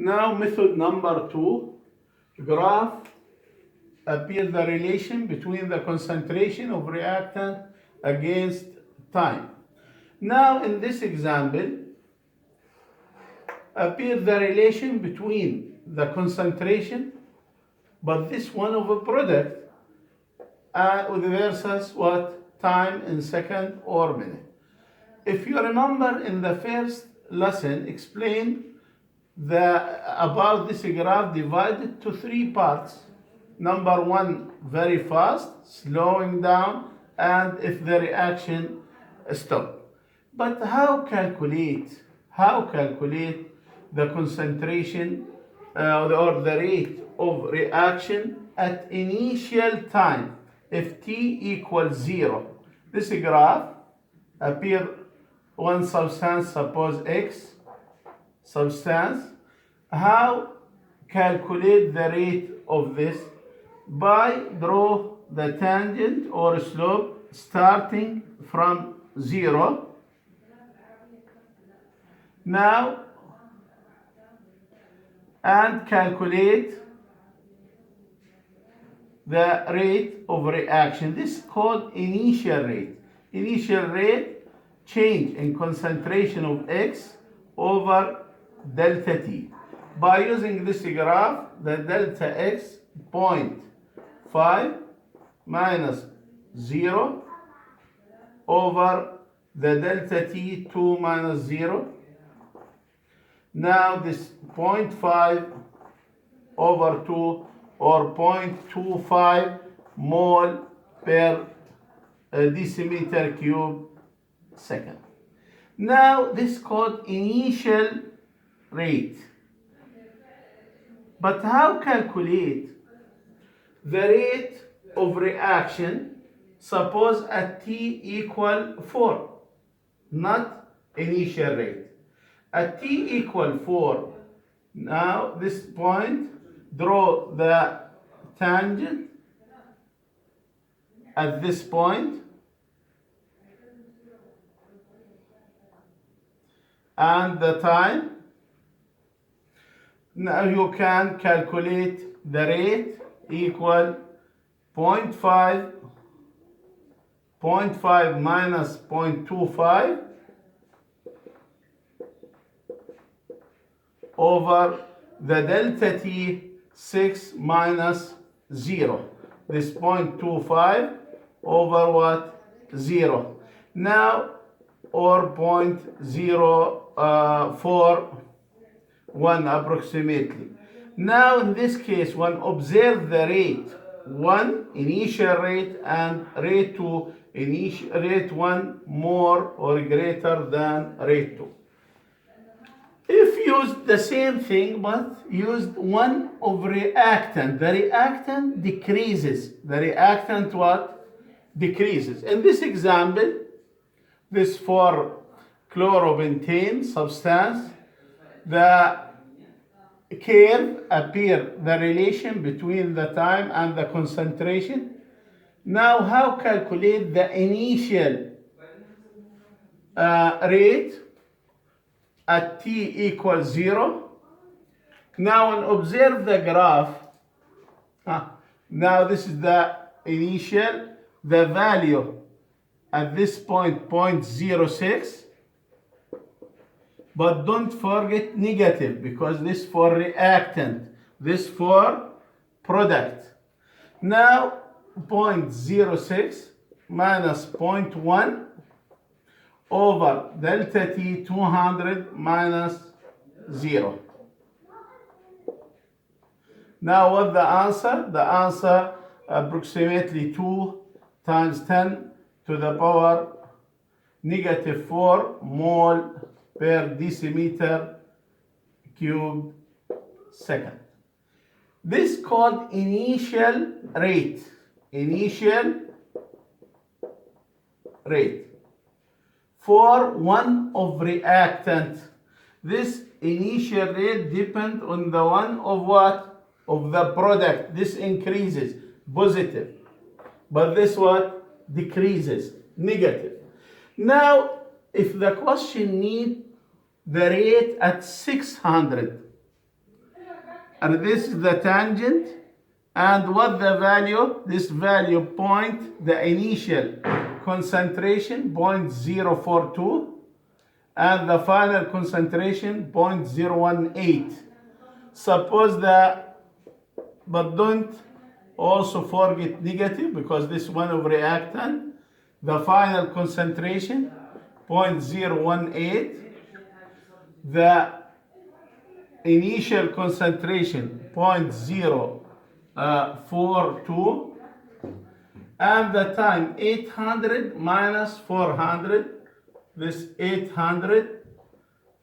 Now method number 2, graph appear the relation between the concentration of reactant against time. Now in this example, appear the relation between the concentration, but this one of a product, versus what? Time in second or minute. If you remember in the first lesson, explain about this graph divided to 3 parts. Number 1, very fast, slowing down, and if the reaction stop. But how calculate the concentration or the rate of reaction at initial time if t equals 0? This graph appear one substance, suppose X substance. How calculate the rate of this? By draw the tangent or slope starting from 0. Now, and calculate the rate of reaction. This is called initial rate. Initial rate, change in concentration of X over delta T. By using this graph, the delta X 0.5 minus 0 over the delta T 2 minus 0. Now this 0.5 over 2 or 0.25 mole per decimeter cube second. Now this is called initial rate. But how calculate the rate of reaction, suppose at t equal 4, not initial rate. At t equal 4, now this point, draw the tangent at this point, and the time. Now you can calculate the rate equal 0.5 minus 0.25 over the delta T 6 minus 0. This 0.25 over what? 0. Now, or 0.041 approximately. Now in this case, one observe the rate 1 initial rate and rate 2 rate 1 more or greater than rate 2. If used the same thing but used one of reactant, the reactant decreases. The reactant what? Decreases. In this example, this for chlorobentane substance, the curve appear the relation between the time and the concentration. Now how calculate the initial rate at t equals 0? Now and observe the graph. Now this is the initial, the value at this point 0.06. But don't forget negative, because this for reactant, this for product. Now 0.06 minus 0.1 over delta T 200 minus 0. Now what the answer? The answer approximately 2 times 10 to the power negative 4 mole per decimeter cube second. This is called initial rate. Initial rate for one of reactant. This initial rate depends on the one of what? Of the product. This increases, positive. But this what? Decreases, negative. Now, if the question needs the rate at 600, and this is the tangent, and what the value? This value point, the initial concentration 0.042, and the final concentration 0.018. Suppose that, but don't also forget negative, because this one of reactant, the final concentration 0.018, the initial concentration 0.042, and the time 800 minus 400, this 800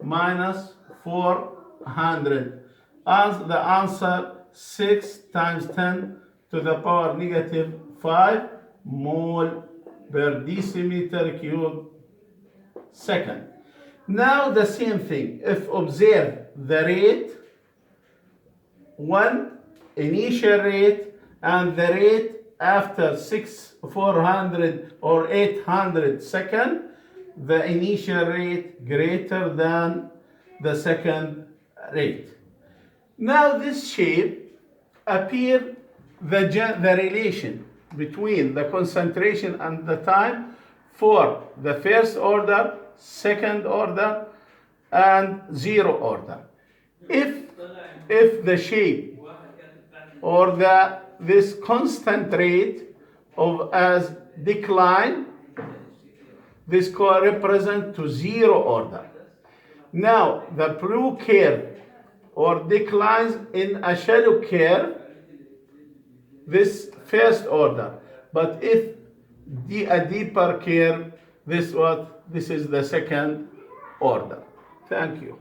minus 400, as the answer 6 times 10 to the power negative 5 mole per decimeter cube second. Now the same thing, if observe the rate 1 initial rate and the rate after 400 or 800 second, the initial rate greater than the second rate. Now this shape appear the relation between the concentration and the time for the first order, second order, and zero order. If the shape or this constant rate of as decline, this represent to zero order. Now the blue curve or declines in a shallow curve, this first order. But if a deeper curve, this is the second order. Thank you.